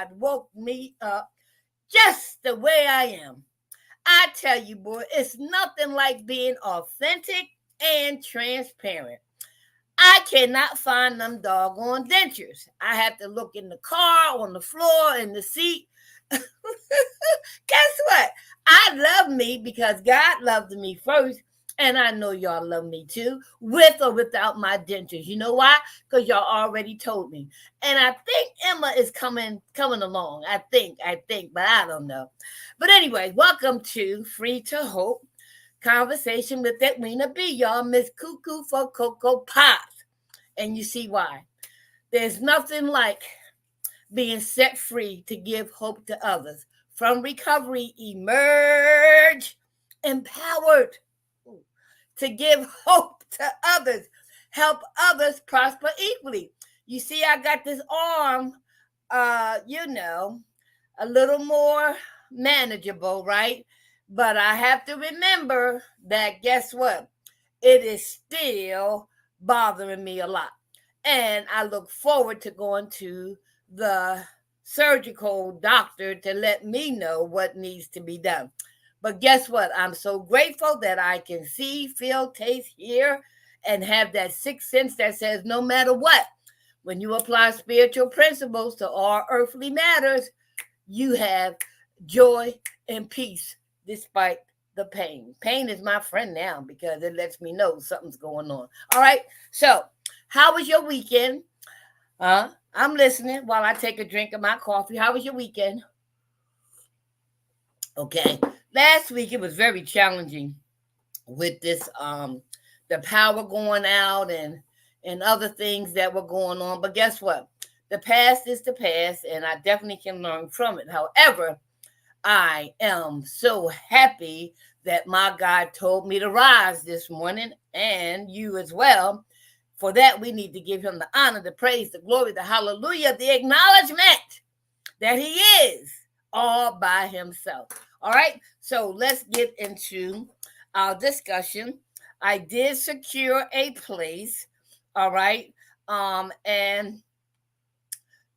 God woke me up just the way I am. I tell you, boy, it's nothing like being authentic and transparent. I cannot find them doggone dentures. I have to look in the car, on the floor, in the seat. Guess what? I love me because God loved me first. And I know y'all love me too, with or without my dentures. You know why? Because y'all already told me. And I think Emma is coming along. I think, but I don't know. But anyway, welcome to Free to Hope Conversation with Edwina B. Y'all, Miss Cuckoo for Cocoa Pops. And you see why. There's nothing like being set free to give hope to others. From recovery, emerge empowered to give hope to others, help others prosper equally. You see, I got this arm, a little more manageable, right? But I have to remember that, guess what? It is still bothering me a lot. And I look forward to going to the surgical doctor to let me know what needs to be done. But guess what? I'm so grateful that I can see, feel, taste, hear, and have that sixth sense that says no matter what, when you apply spiritual principles to all earthly matters, you have joy and peace despite the pain. Pain is my friend now because it lets me know something's going on. All right. So, how was your weekend? I'm listening while I take a drink of my coffee. How was your weekend? Okay. Last week it was very challenging with this the power going out and other things that were going on. But guess what? The past is the past, and I definitely can learn from it. However, I am so happy that my God told me to rise this morning, and you as well. For that, we need to give him the honor, the praise, the glory, the hallelujah, the acknowledgement that he is all by himself. All right, so let's get into our discussion. I did secure a place, all right, and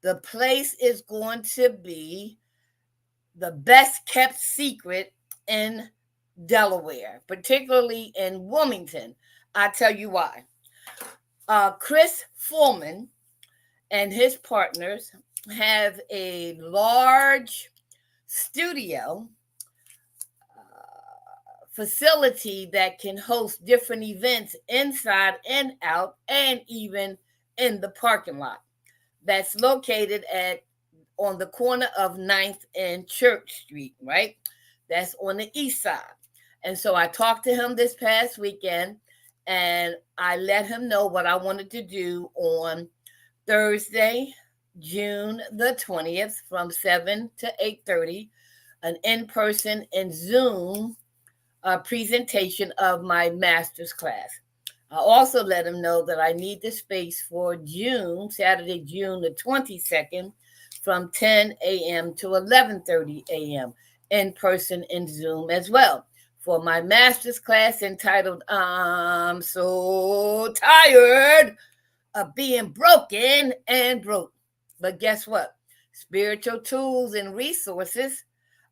the place is going to be the best kept secret in Delaware, particularly in Wilmington. I tell you why. Chris Foreman and his partners have a large studio facility that can host different events inside and out and even in the parking lot that's located on the corner of 9th and Church Street, right? That's on the east side. And so I talked to him this past weekend and I let him know what I wanted to do on Thursday, June the 20th from 7 to 8:30, an in-person and Zoom presentation of my master's class. I also let him know that I need the space for Saturday, June the 22nd, from 10 a.m. to 11:30 a.m. in person in Zoom as well for my master's class entitled I'm So Tired of Being Broken and Broke. But guess what? Spiritual tools and resources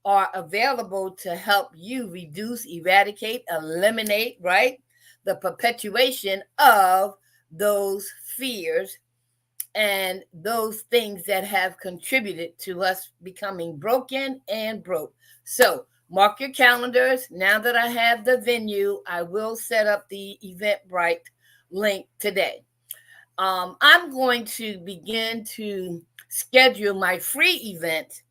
are available to help you reduce, eradicate, eliminate, right? The perpetuation of those fears and those things that have contributed to us becoming broken and broke. So mark your calendars. Now that I have the venue, I will set up the Eventbrite link today. I'm going to begin to schedule my free event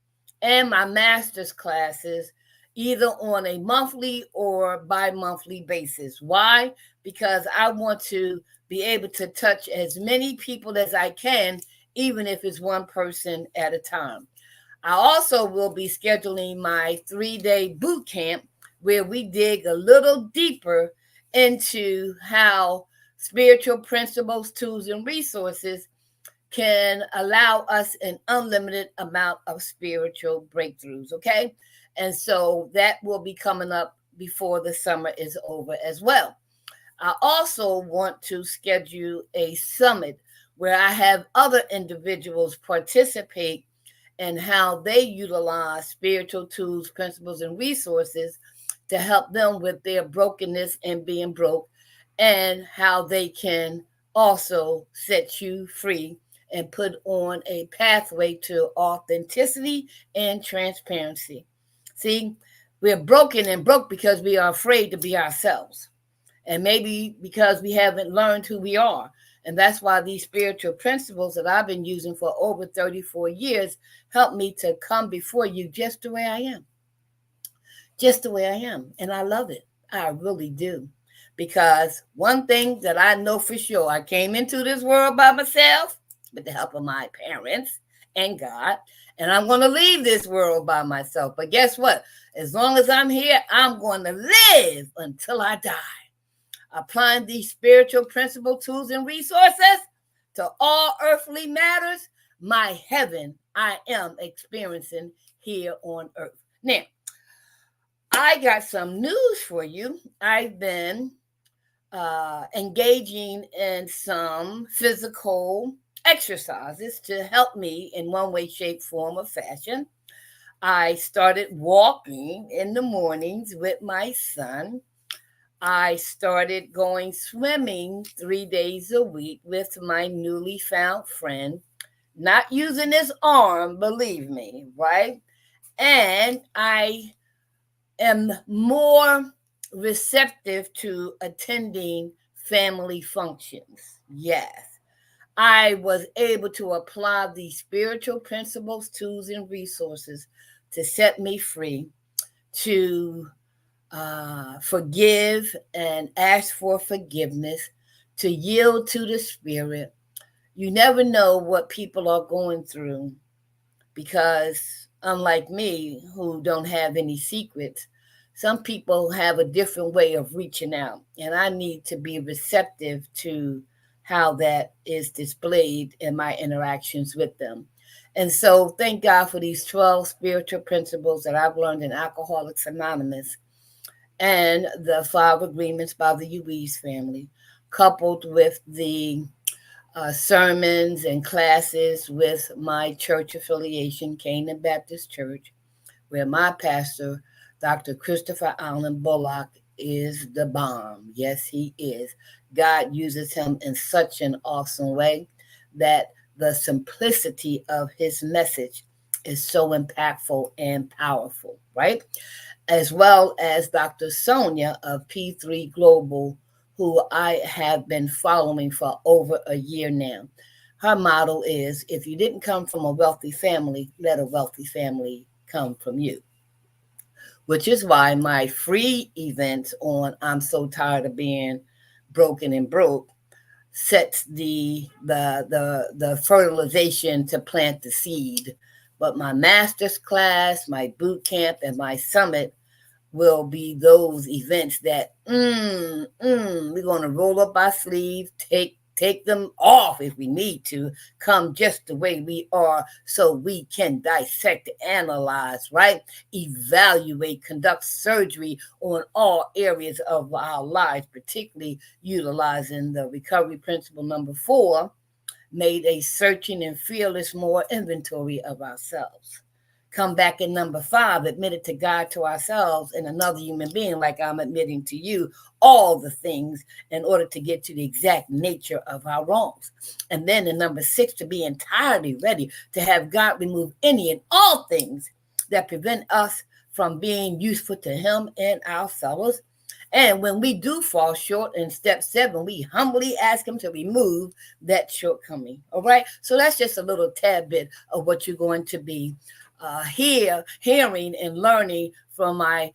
and my master's classes either on a monthly or bi-monthly basis. Why? Because I want to be able to touch as many people as I can, even if it's one person at a time. I also will be scheduling my 3-day boot camp where we dig a little deeper into how spiritual principles, tools, and resources can allow us an unlimited amount of spiritual breakthroughs, okay? And so that will be coming up before the summer is over as well. I also want to schedule a summit where I have other individuals participate and how they utilize spiritual tools, principles, and resources to help them with their brokenness and being broke, and how they can also set you free and put on a pathway to authenticity and transparency. See, we're broken and broke because we are afraid to be ourselves. And maybe because we haven't learned who we are. And that's why these spiritual principles that I've been using for over 34 years help me to come before you just the way I am. Just the way I am. And I love it. I really do. Because one thing that I know for sure, I came into this world by myself with the help of my parents and God. And I'm going to leave this world by myself. But guess what? As long as I'm here, I'm going to live until I die. Applying these spiritual principle tools and resources to all earthly matters, my heaven I am experiencing here on earth. Now, I got some news for you. I've been engaging in some physical exercises to help me in one way, shape, form, or fashion. I started walking in the mornings with my son. I started going swimming 3 days a week with my newly found friend, not using his arm, believe me, right? And I am more receptive to attending family functions. Yes. I was able to apply these spiritual principles, tools, and resources to set me free, to forgive and ask for forgiveness, to yield to the Spirit. You never know what people are going through because, unlike me, who don't have any secrets, some people have a different way of reaching out, and I need to be receptive to how that is displayed in my interactions with them. And so, thank God for these 12 spiritual principles that I've learned in Alcoholics Anonymous and the 5 agreements by the Louise family, coupled with the sermons and classes with my church affiliation, Canaan Baptist Church, where my pastor, Dr. Christopher Allen Bullock, is the bomb. Yes, he is. God uses him in such an awesome way that the simplicity of his message is so impactful and powerful, right? As well as Dr. Sonia of P3 Global, who I have been following for over a year now. Her motto is, if you didn't come from a wealthy family, let a wealthy family come from you. Which is why my free events on I'm So Tired of Being Broken and Broke sets the fertilization to plant the seed. But my master's class, my boot camp, and my summit will be those events that we're going to roll up our sleeve, take them off if we need to, come just the way we are so we can dissect, analyze, right? Evaluate, conduct surgery on all areas of our lives, particularly utilizing the recovery principle number 4, made a searching and fearless more inventory of ourselves. Come back in number 5, admitted to God, to ourselves, and another human being, like I'm admitting to you, all the things in order to get to the exact nature of our wrongs. And then in number 6, to be entirely ready to have God remove any and all things that prevent us from being useful to him and our fellows. And when we do fall short in step 7, we humbly ask him to remove that shortcoming. All right. So that's just a little tad bit of what you're going to be hearing and learning from my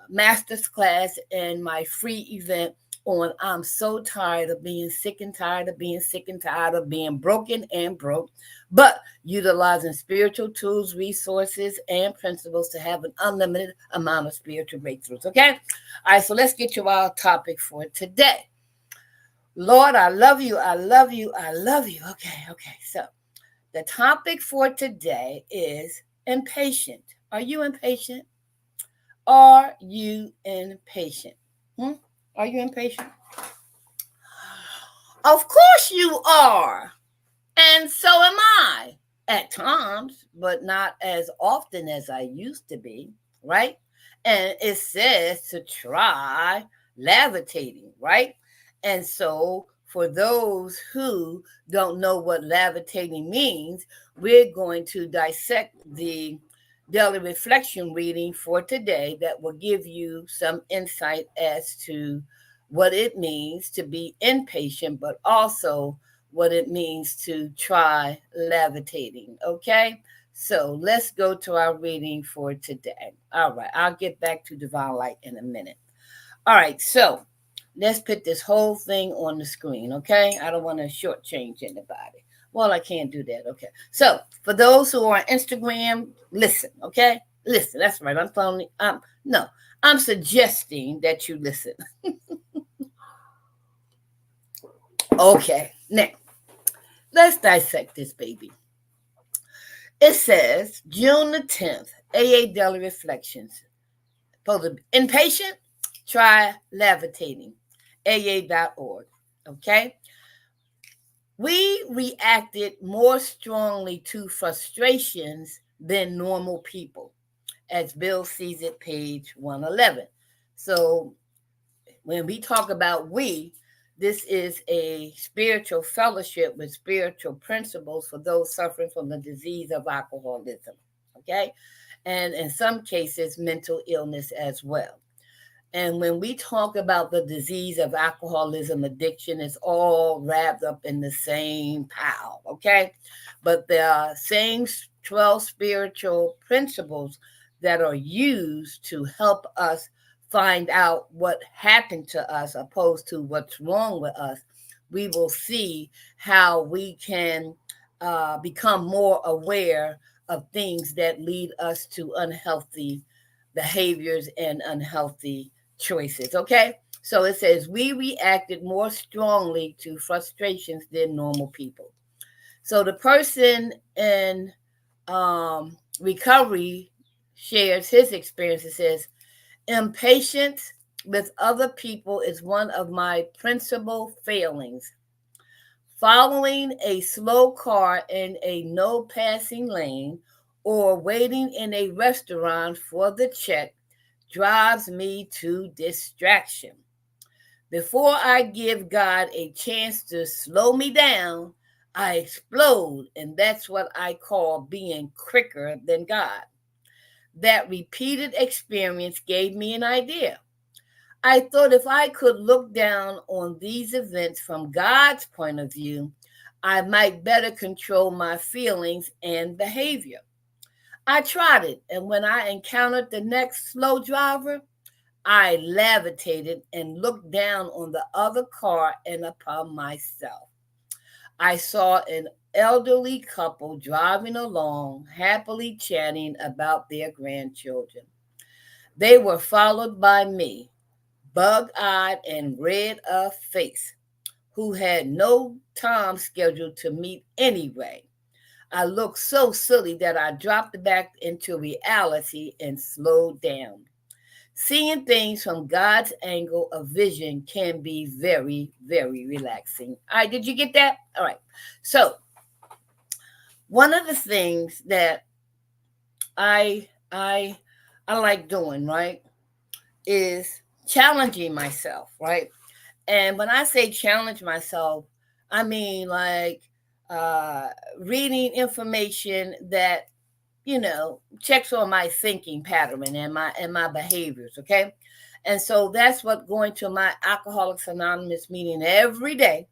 master's class and my free event on I'm so tired of being sick and tired of being sick and tired of being broken and broke, but utilizing spiritual tools, resources, and principles to have an unlimited amount of spiritual breakthroughs. Okay? All right, so let's get to our topic for today. Lord, I love you. I love you. I love you. Okay. So the topic for today is impatient. Are you impatient? Are you impatient? Are you impatient? Of course you are. And so am I. at times, but not as often as I used to be, right? And it says to try levitating, right? And so, for those who don't know what levitating means, we're going to dissect the daily reflection reading for today that will give you some insight as to what it means to be impatient, but also what it means to try levitating. Okay, so let's go to our reading for today. All right, I'll get back to divine light in a minute. All right, so let's put this whole thing on the screen. Okay, I don't want to shortchange anybody. Well, I can't do that. Okay, so for those who are on Instagram, listen. Okay, listen. That's right. I'm telling. No, I'm suggesting that you listen. Okay, now let's dissect this baby. It says June the 10th, AA Daily Reflections. For the impatient, try levitating. AA.org. Okay? We reacted more strongly to frustrations than normal people, as Bill sees it, page 111. So when we talk about we, this is a spiritual fellowship with spiritual principles for those suffering from the disease of alcoholism. Okay. And in some cases, mental illness as well. And when we talk about the disease of alcoholism addiction, it's all wrapped up in the same pile. Okay. But there are same 12 spiritual principles that are used to help us find out what happened to us opposed to what's wrong with us. We will see how we can become more aware of things that lead us to unhealthy behaviors and unhealthy choices. Okay, so it says we reacted more strongly to frustrations than normal people. So the person in recovery shares his experience. It says impatience with other people is one of my principal failings. Following a slow car in a no passing lane or waiting in a restaurant for the check drives me to distraction. Before I give God a chance to slow me down, I explode, and that's what I call being quicker than God. That repeated experience gave me an idea. I thought if I could look down on these events from God's point of view, I might better control my feelings and behavior. I tried it, and when I encountered the next slow driver, I levitated and looked down on the other car and upon myself. I saw an elderly couple driving along, happily chatting about their grandchildren. They were followed by me, bug eyed and red of face, who had no time scheduled to meet anyway. I looked so silly that I dropped back into reality and slowed down. Seeing things from God's angle of vision can be very, very relaxing. All right, did you get that? All right. So, one of the things that I I I like doing, right, is challenging myself, right? And when I say challenge myself, I mean like uh, reading information that checks on my thinking pattern and my behaviors. Okay, and so that's what going to my Alcoholics Anonymous meeting every day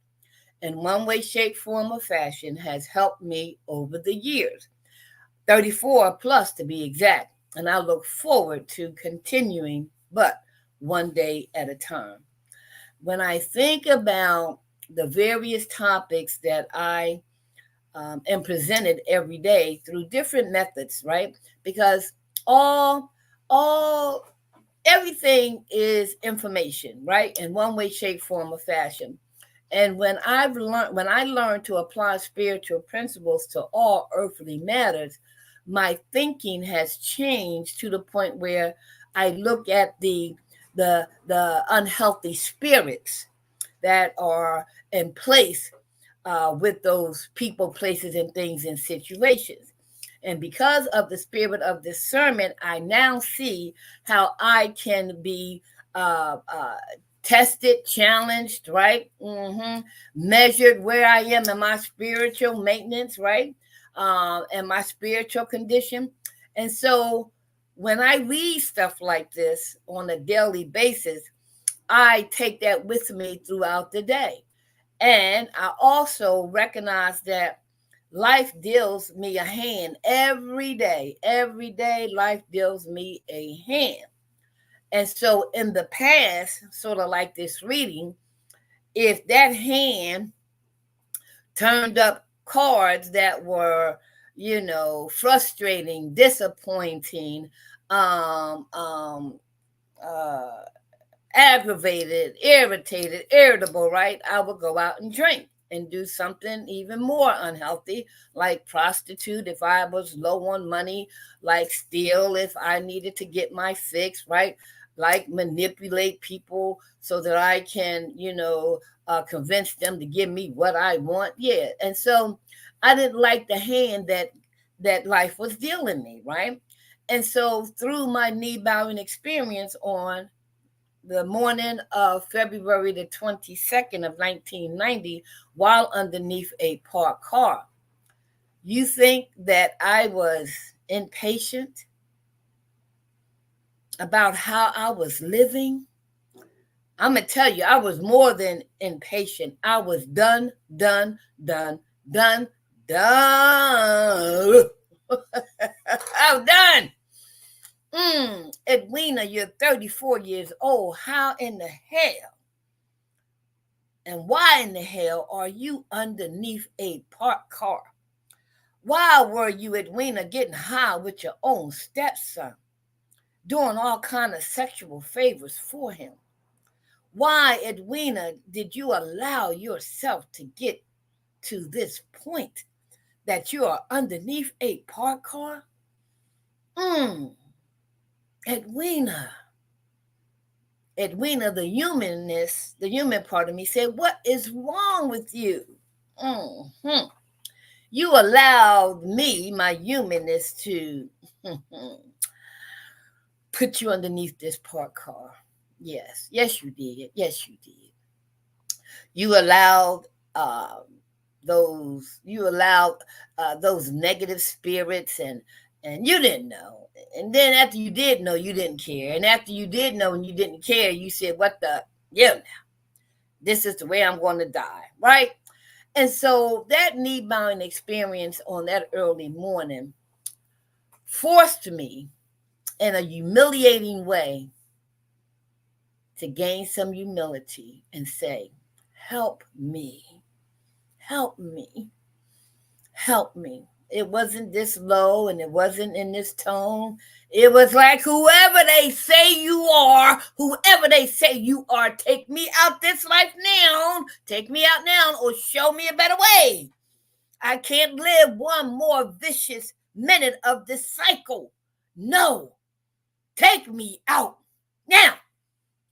in one way, shape, form, or fashion has helped me over the years, 34 plus to be exact. And I look forward to continuing, but one day at a time. When I think about the various topics that I am presented every day through different methods, right? Because all, all, everything is information, right? In one way, shape, form, or fashion. And when I learned to apply spiritual principles to all earthly matters, my thinking has changed to the point where I look at the unhealthy spirits that are in place with those people, places, and things and situations. And because of the spirit of discernment, I now see how I can be tested, challenged, right? Measured where I am in my spiritual maintenance, right? And my spiritual condition. And so when I read stuff like this on a daily basis, I take that with me throughout the day. And I also recognize that life deals me a hand every day. Every day, life deals me a hand. And so in the past, sort of like this reading, if that hand turned up cards that were, frustrating, disappointing, um, um, uh, aggravated, irritated, irritable, right? I would go out and drink and do something even more unhealthy, like prostitute if I was low on money, like steal if I needed to get my fix, right? Like manipulate people so that I can, convince them to give me what I want. Yeah. And so I didn't like the hand that life was dealing me, right? And so through my knee bowing experience on the morning of February the 22nd of 1990 while underneath a parked car. You think that I was impatient about how I was living? I'm going to tell you, I was more than impatient. I was done, done, done, done, done. I'm done. Edwina, you're 34 years old. How in the hell and why in the hell are you underneath a parked car? Why were you, Edwina, getting high with your own stepson, doing all kind of sexual favors for him? Why, Edwina, did you allow yourself to get to this point that you are underneath a parked car? Edwina, the human part of me said, what is wrong with you? You allowed me, my humanness, to put you underneath this parked car. Yes, you did. Yes, you did. You allowed those negative spirits, and you didn't know. And then after you did know, you didn't care. And after you did know and you didn't care, you said, what the, yeah, this is the way I'm going to die, right? And so that knee bowing experience on that early morning forced me in a humiliating way to gain some humility and say, help me, help me, help me. It wasn't this low and it wasn't in this tone. It was like, whoever they say you are, take me out this life now. Take me out now or show me a better way. I can't live one more vicious minute of this cycle. No, take me out now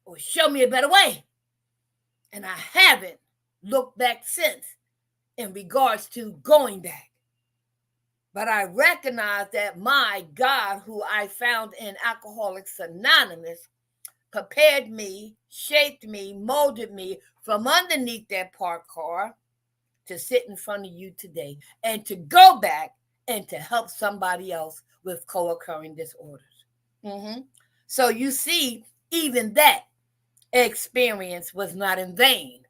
or show me a better way. And I haven't looked back since in regards to going back. But I recognize that my God, who I found in Alcoholics Anonymous, prepared me, shaped me, molded me from underneath that parked car to sit in front of you today and to go back and to help somebody else with co-occurring disorders. So you see, even that experience was not in vain.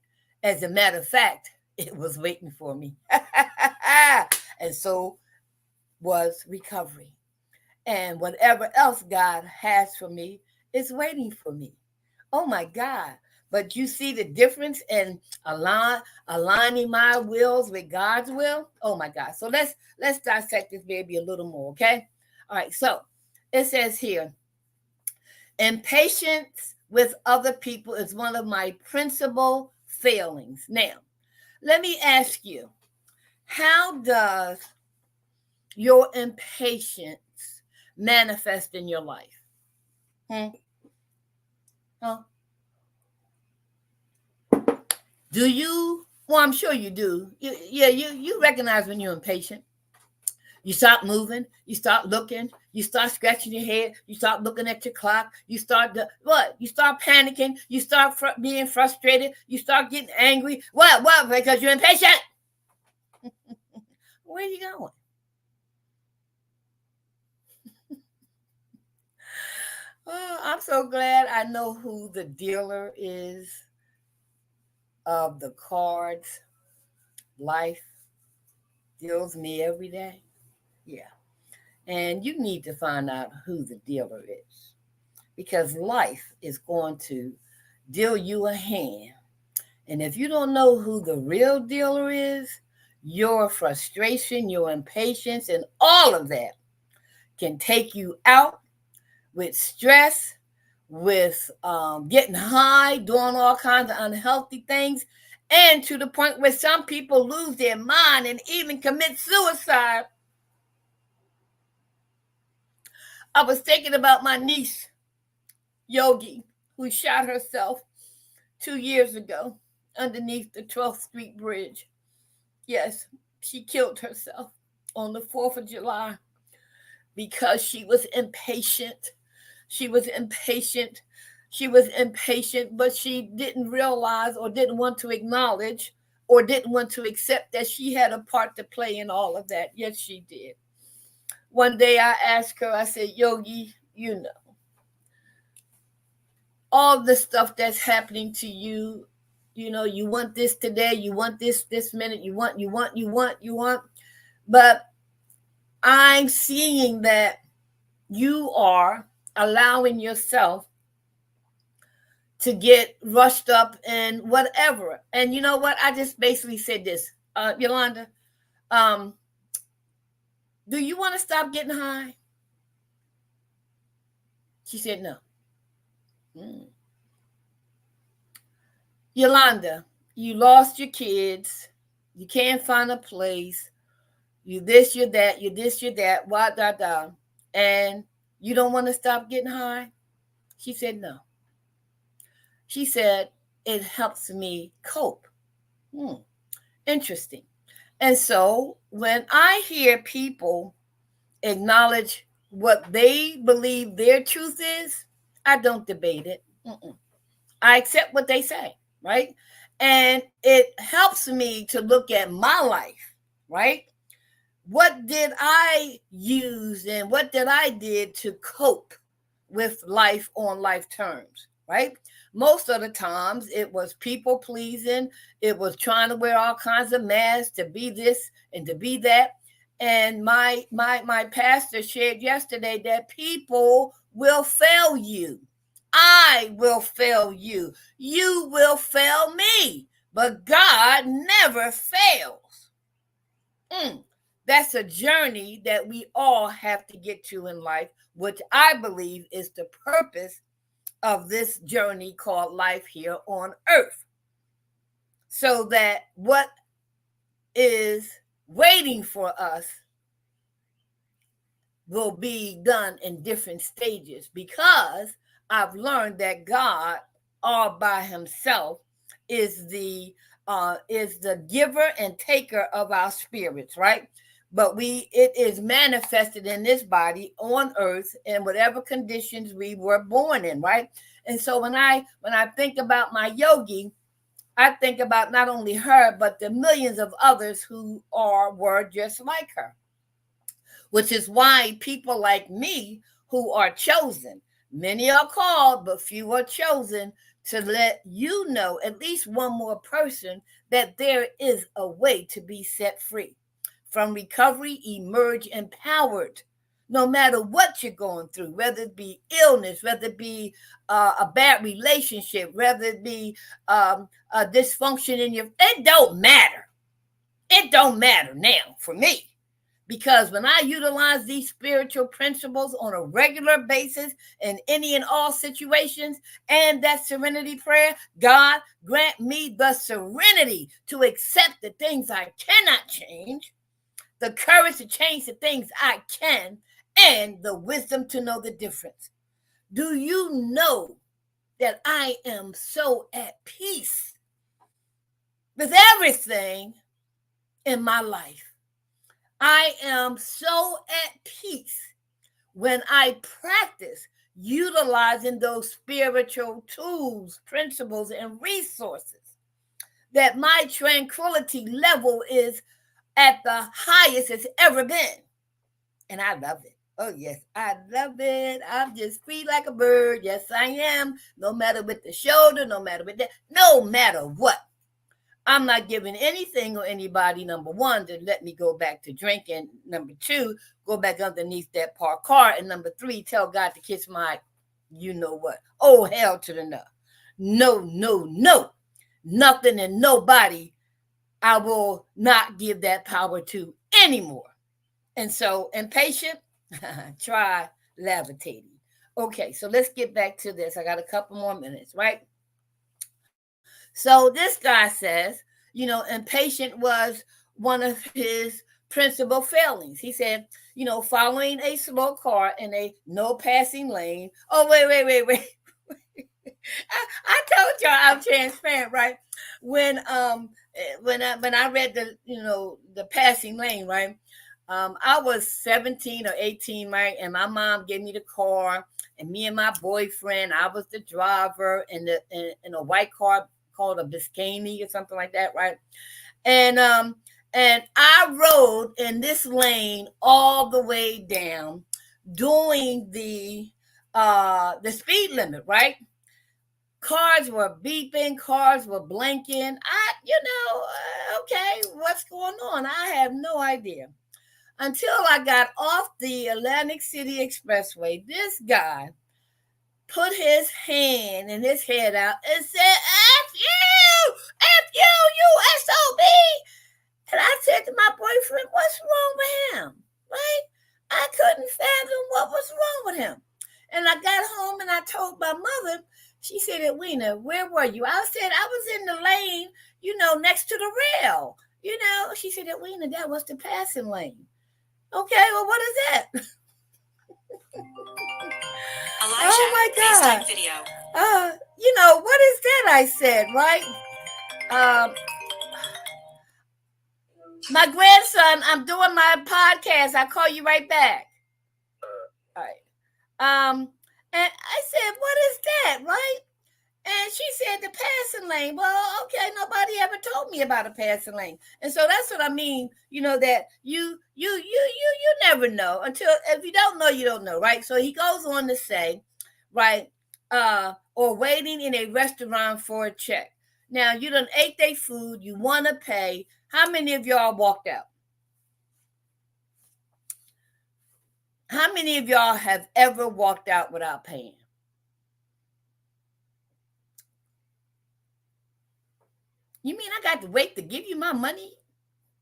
As a matter of fact, it was waiting for me. And so was recovery. And whatever else God has for me is waiting for me. Oh my God. But you see the difference in aligning my wills with God's will? Oh my God. So let's dissect this baby a little more, okay? All right, so it says here, impatience with other people is one of my principal failings. Now, let me ask you, how does your impatience manifest in your life? Huh? Do you Well, I'm sure you do. You recognize when you're impatient. You stop moving. You start looking. You start scratching your head. You start looking at your clock. You start what? You start panicking. You start being frustrated. You start getting angry. What? What? Because you're impatient. Where are you going? Oh, I'm so glad I know who the dealer is of the cards. Life deals me every day. Yeah. And you need to find out who the dealer is because life is going to deal you a hand. And if you don't know who the real dealer is, your frustration, your impatience, and all of that can take you out with stress, with getting high, doing all kinds of unhealthy things, and to the point where some people lose their mind and even commit suicide. I was thinking about my niece, Yogi, who shot herself 2 years ago underneath the 12th Street Bridge. Yes, she killed herself on the 4th of July because she was impatient. She was impatient. She was impatient, but she didn't realize or didn't want to acknowledge or didn't want to accept that she had a part to play in all of that. Yes, she did. One day I asked her, I said, Yogi, all the stuff that's happening to you, you want this today, you want this minute, you want. But I'm seeing that you are allowing yourself to get rushed up and whatever. And you know what? I just basically said this, Yolanda, um, do you want to stop getting high? She said no. Yolanda, you lost your kids. You can't find a place. You this, you that, you this, you that, what, da. And you don't want to stop getting high? She said no. She said, it helps me cope. Interesting. And so when I hear people acknowledge what they believe their truth is, I don't debate it. I accept what they say, right? And it helps me to look at my life, right? What did I use and what did I did to cope with life on life terms, right? Most of the times it was people pleasing. It was trying to wear all kinds of masks to be this and to be that. And my pastor shared yesterday that people will fail you. I will fail you. You will fail me. But God never fails. That's a journey that we all have to get to in life, which I believe is the purpose of this journey called life here on earth. So that what is waiting for us will be done in different stages, because I've learned that God all by himself is the giver and taker of our spirits, right? But it is manifested in this body on earth in whatever conditions we were born in, right? And so when I think about my Yogi, I think about not only her but the millions of others who were just like her, which is why people like me who are chosen, many are called but few are chosen, to let you know, at least one more person, that there is a way to be set free from recovery, emerge empowered, no matter what you're going through, whether it be illness, whether it be a bad relationship, whether it be a dysfunction in it don't matter. It don't matter now for me. Because when I utilize these spiritual principles on a regular basis in any and all situations, and that serenity prayer, God grant me the serenity to accept the things I cannot change, the courage to change the things I can, and the wisdom to know the difference. Do you know that I am so at peace with everything in my life. I am so at peace when I practice utilizing those spiritual tools, principles, and resources, that my tranquility level is at the highest it's ever been. And I love it. Oh, yes, I love it. I'm just free like a bird. Yes, I am. No matter with the shoulder, no matter with that, no matter what. I'm not giving anything or anybody, number one, to let me go back to drinking. Number two, go back underneath that parked car. And number three, tell God to kiss my, you know what. Oh, hell to the no. No, no, no. Nothing and nobody I will not give that power to anymore. And so, impatient, try levitating. Okay, so let's get back to this. I got a couple more minutes, right? So this guy says, impatient was one of his principal failings. He said, following a slow car in a no passing lane. Oh, wait. I told y'all I'm transparent, right? When I read the passing lane, right? I was 17 or 18, right? And my mom gave me the car, and me and my boyfriend, I was the driver in a white car called a Biscayne or something like that, right? And I rode in this lane all the way down, doing the speed limit, right? Cars were beeping, cars were blinking. Okay, what's going on? I have no idea. Until I got off the Atlantic City Expressway, this guy put his hand and his head out and said, F you, you SOB. And I said to my boyfriend, what's wrong with him? Right? I couldn't fathom what was wrong with him. And I got home and I told my mother. She said, Edwina, where were you? I said, I was in the lane, next to the rail. She said, Edwina, that was the passing lane. Okay, well, what is that? Elijah, oh my God. Video. What is that? I said, right? My grandson, I'm doing my podcast. I'll call you right back. All right. And I said, what is that, right? And she said the passing lane. Well, okay, nobody ever told me about a passing lane. And so that's what I mean, that you never know until, if you don't know, you don't know, right? So he goes on to say, right, or waiting in a restaurant for a check. Now, you done ate their food, you want to pay. How many of y'all walked out? How many of y'all have ever walked out without paying? You mean I got to wait to give you my money?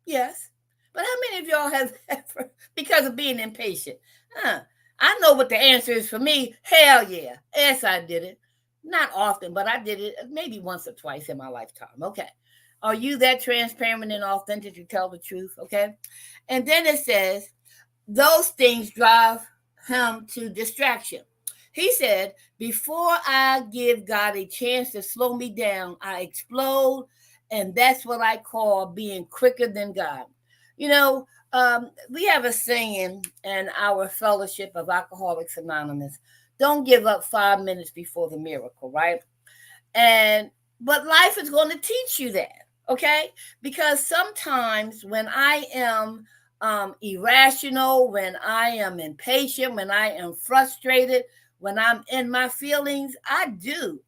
Yes. But how many of y'all have ever, because of being impatient? I know what the answer is for me. Hell yeah. Yes, I did it. Not often, but I did it maybe once or twice in my lifetime. Okay. Are you that transparent and authentic to tell the truth? Okay. And then it says, those things drive him to distraction. He said, before I give God a chance to slow me down, I explode. And that's what I call being quicker than God. We have a saying in our fellowship of Alcoholics Anonymous, don't give up 5 minutes before the miracle, right? But life is going to teach you that, okay? Because sometimes when I am irrational, when I am impatient, when I am frustrated, when I'm in my feelings, I do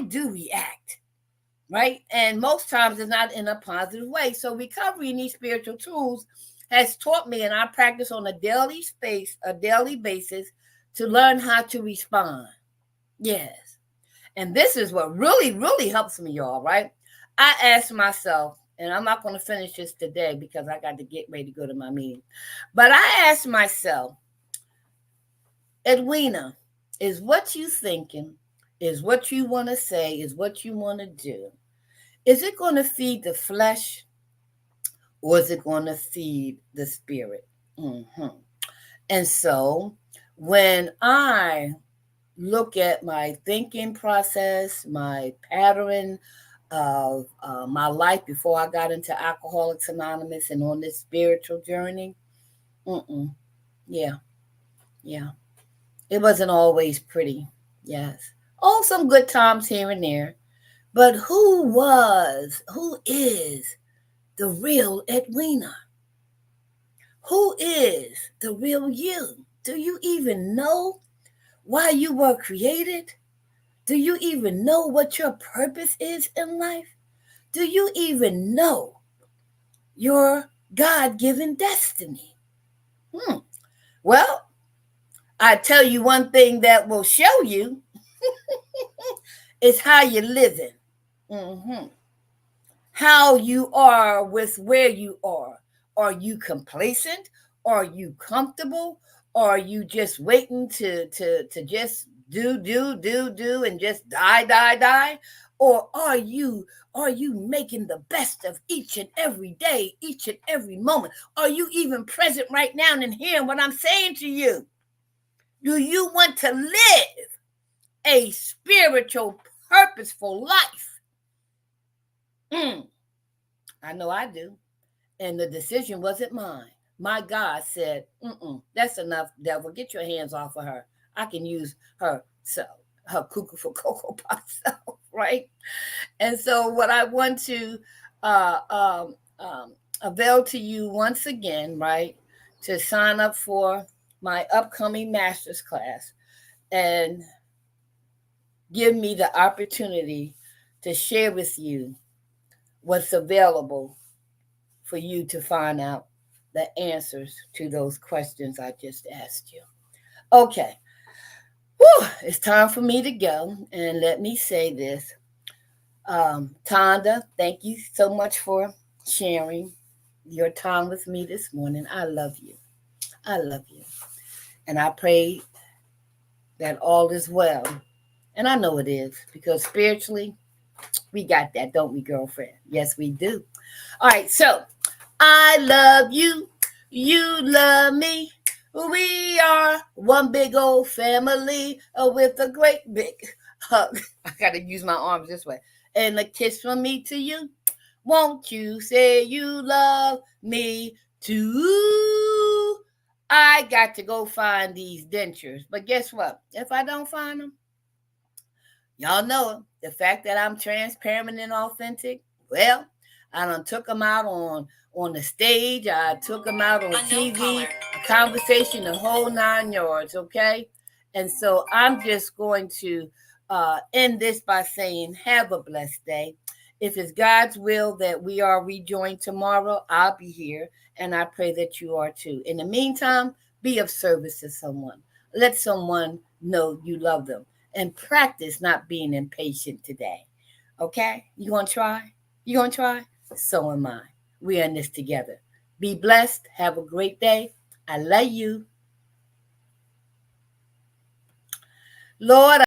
react, right? And most times it's not in a positive way. So recovery in these spiritual tools has taught me, and I practice on a daily basis to learn how to respond. Yes. And this is what really, really helps me, y'all, right? I ask myself, and I'm not going to finish this today because I got to get ready to go to my meeting. But I ask myself, Edwina, is what you thinking, is what you want to say, is what you want to do, is it going to feed the flesh or is it going to feed the spirit? Mm-hmm. And so when I look at my thinking process, my pattern, of my life before I got into Alcoholics Anonymous and on this spiritual journey. Yeah, yeah. It wasn't always pretty. Yes. Oh, some good times here and there. But who is the real Edwina? Who is the real you? Do you even know why you were created? Do you even know what your purpose is in life? Do you even know your God-given destiny? Well, I tell you one thing that will show you is how you're living. How you are with where you are. Are you complacent? Are you comfortable? Are you just waiting to just do and just die? Or are you making the best of each and every day, each and every moment? Are you even present right now and hearing what I'm saying to you? Do you want to live a spiritual, purposeful life? I know I do. And the decision wasn't mine. My God said, that's enough, devil. Get your hands off of her. I can use her cuckoo for Cocoa Pop self, right? And so what I want to avail to you once again, right, to sign up for my upcoming master's class and give me the opportunity to share with you what's available for you to find out the answers to those questions I just asked you. Okay. Whew, it's time for me to go. And let me say this. Tonda, thank you so much for sharing your time with me this morning. I love you. I love you. And I pray that all is well. And I know it is, because spiritually, we got that, don't we, girlfriend? Yes, we do. All right, so I love you. You love me. We are one big old family with a great big hug. I got to use my arms this way. And a kiss from me to you. Won't you say you love me too? I got to go find these dentures. But guess what? If I don't find them, y'all know the fact that I'm transparent and authentic. Well, I done took them out on the stage. I took them out on TV, a conversation, the whole 9 yards, okay? And so I'm just going to end this by saying, have a blessed day. If it's God's will that we are rejoined tomorrow, I'll be here, and I pray that you are too. In the meantime, be of service to someone. Let someone know you love them, and practice not being impatient today. Okay? You gonna try? You gonna try? So am I. We are in this together. Be blessed. Have a great day. I love you. Lord,